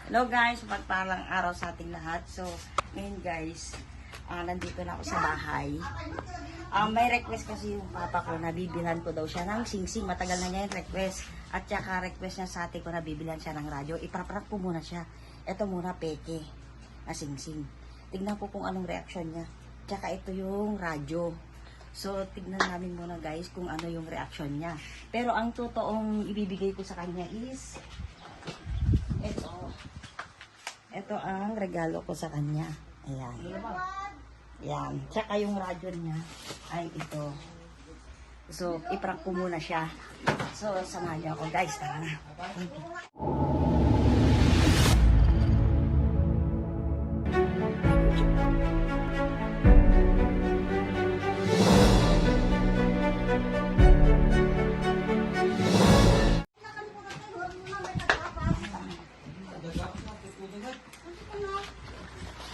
Hello guys, pagpalang araw sa ating lahat. So, ngayon guys, nandito na ako sa bahay. May request kasi yung papa ko na bibilhan ko daw siya ng singsing. Matagal na niya yung request. At saka request niya sa ate ko na bibilhan siya ng radyo. Ipraprak ko muna siya. Ito muna peke na singsing. Tignan ko kung anong reaksyon niya. Tsaka ito yung radyo. So, tignan namin muna guys kung ano yung reaksyon niya. Pero ang totoong ibibigay ko sa kanya is ito. Ito ang regalo ko sa kanya. Ayan. Ayan. Tsaka yung radyo niya ay ito. So, iprank ko muna siya. So, samahan niyo ako guys. Tara na. Thank you.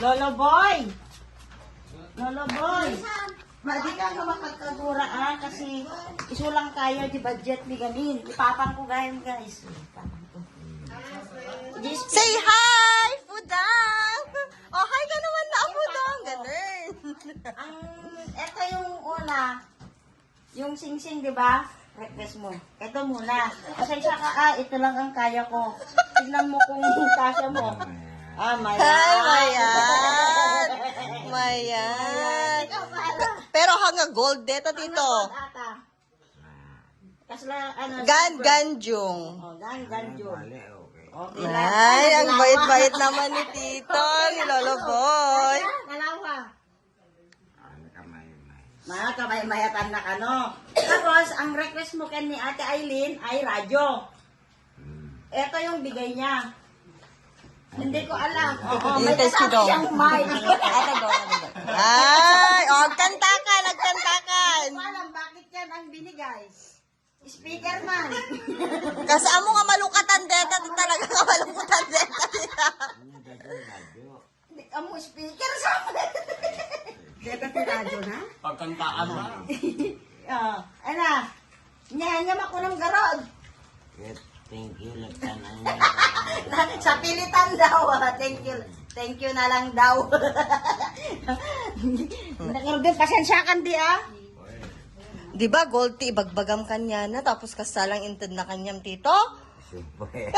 Lolo Boy! Lolo Boy! Madi ka nga makagkagura kasi isulang kaya di budget ni gamin. Ipapang ko gayon guys. Ipapang ko. Say hi, Fudang! Oh, hi ka naman na, Fudang! Ganun. Ito yung una. Yung singsing, di ba? Request mo. Ito muna. Pasensya ka, ito lang ang kaya ko. Tignan mo kung kasya mo. Mayan. Hi, Mayan! Mayan! Pero hanga gold dito, tito. Kasla, Ganjung. Ganjung. Okay lang. Ay, ang bait-bait naman ni tito, ni Lolo Boy. Dalawa. Mga kamay-mayatan na kano. Tapos, ang request mo kan ni Ate Aileen ay radyo. Ito yung bigay niya. Hindi ko alam. Oo, may Test ko kasama daw. siyang mic. Ay, oh, kanta ka, nagkanta ka. Hindi ko alam bakit yan ang binigay. Speaker man. Kasi amo nga malukatan deta, talaga nga malukatan deta. Amo speaker sa amin. Dito si radyo na? Pagkantaan mo. Ano? Nyanyam ako ng garod. Thank you, Lieutenant. Sa pilitan daw. Thank you. Thank you na lang daw. Nagkaroon pasensyakan di Di ba, gold tea, bagbagam kanya na, tapos kasalang inted na kanyang tito? Super.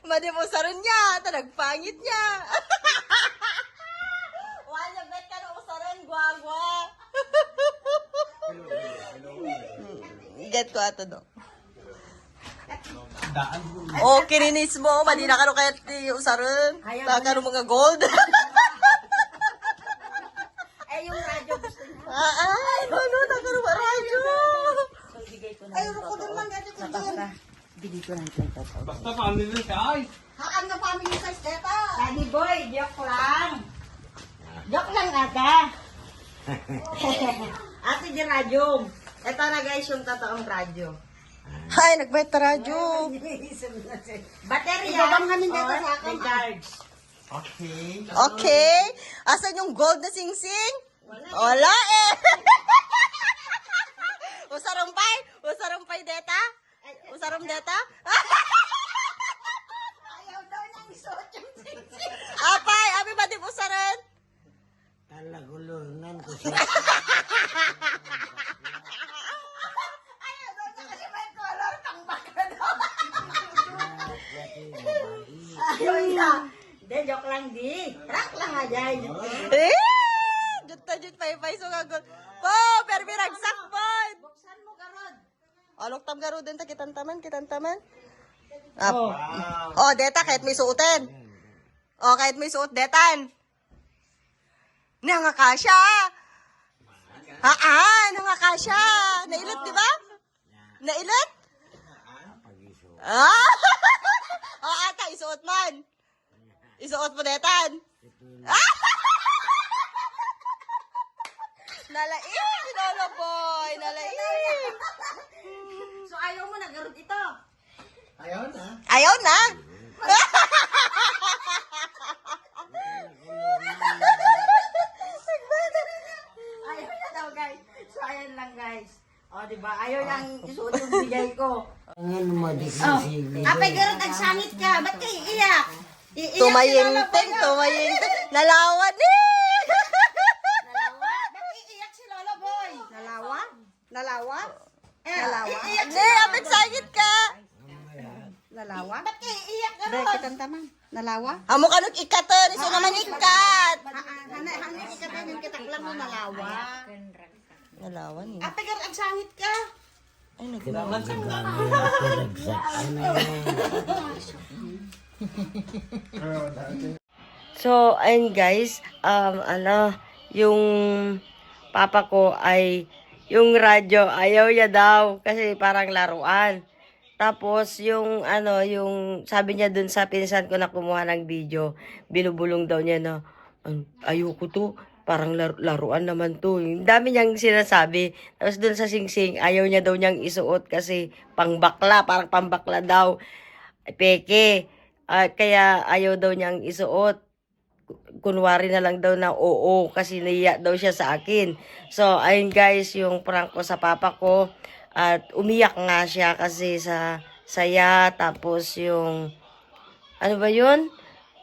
Madimusaran niya, nagpangit niya. Wala, bet ka na usaran, guagwa. Get ko ato do. Oh, kininis mo, madi na karo kaya usaran. Takaro mga gold. yung radyo gusto niya. Ay, ano, takaro ba radyo? So, bigay ko na. Ay, ko naman gadyo ko dyan. Bigay ko na ito. Basta family siya ay. Hakan na family size, teta. Daddy boy, joke lang. Joke lang, ata. Ate di radyo. Ito na guys yung totoong radyo. Ay, nagbayad ta radyo. Baterya. Ibabang namin dito sa akin. Charge. Okay. Okay. Asan yung gold na singsing? Wala eh. Usarumpay? Usarumpay deta? Usarum deta? Ayaw daw nang isuot yung singsing. Apay, abi ba di usaran? Talagulunan ko siya. Ayaw daw niya kasi may color kang baka daw. Ayaw niya. Hindi, joke lang di. Track lang aja. Eh! Juta jut pay so gagol. Po, perbi ragsak pod. Buksan mo karod. Alok tam garo din ta kitantaman. Oh, deta kahit may suotin. Oh, kahit may suot detan. Nangakasya. Nangakasya. Nailit, di ba? Nailit? Ah! Oh, ata, isuot man. Isuot mo detan. Ah! Nalain, Lolo Boy. Nalain. So ayaw mo na garod ito. Ayaw na. Ayaw na. Ayaw na daw guys. So ayan lang guys. O, di ba? Ayaw nang isuot yung bigay ko. Oh, apay garot nagsangit ka. Ba't kayo iiyak? Iiyak Tumayinteng, tumayinteng. Nalawan eh! Nalawa? Ba't iiyak si Lolo Boy? Nalawa? Nalawa? Nalawa? Iiyak si Hindi, Lolo apit Boy. sakit ka. Nalawa? Ba't kayo iiyak Dre, garot? kitang taman. Nalawa? Amo ka nung ikaton, iso naman ikat. Hanay ikatan yung kitaklang mo nalawa. Nalawan eh. Apay garot nagsangit ka. Ay, naglawan. So, ayun guys, yung papa ko ay, yung radyo, ayaw niya daw, kasi parang laruan. Tapos, yung sabi niya dun sa pinsan ko na kumuha ng video, binubulong daw niya na, ayoko to, parang laruan naman to. Yung dami niyang sinasabi. Tapos dun sa singsing, ayaw niya daw niyang isuot kasi pangbakla, parang pambakla daw. Peke. Kaya ayaw daw niyang isuot. Kunwari na lang daw na oo kasi naiya daw siya sa akin. So, ayun guys, yung prank ko sa papa ko. At umiyak nga siya kasi sa saya. Tapos yung, ano ba yun?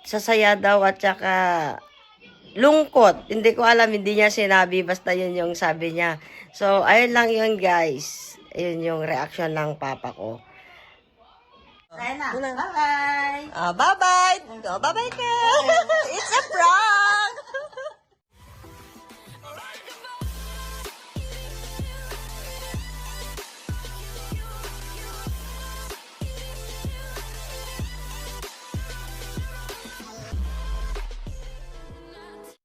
Sa saya daw at saka lungkot. Hindi ko alam, hindi niya sinabi. Basta yun yung sabi niya. So, ayun lang yun guys. Ayun yung reaction ng papa ko. Sayang na. Bye-bye. Bye-bye. Go, bye-bye ka. It's a prank.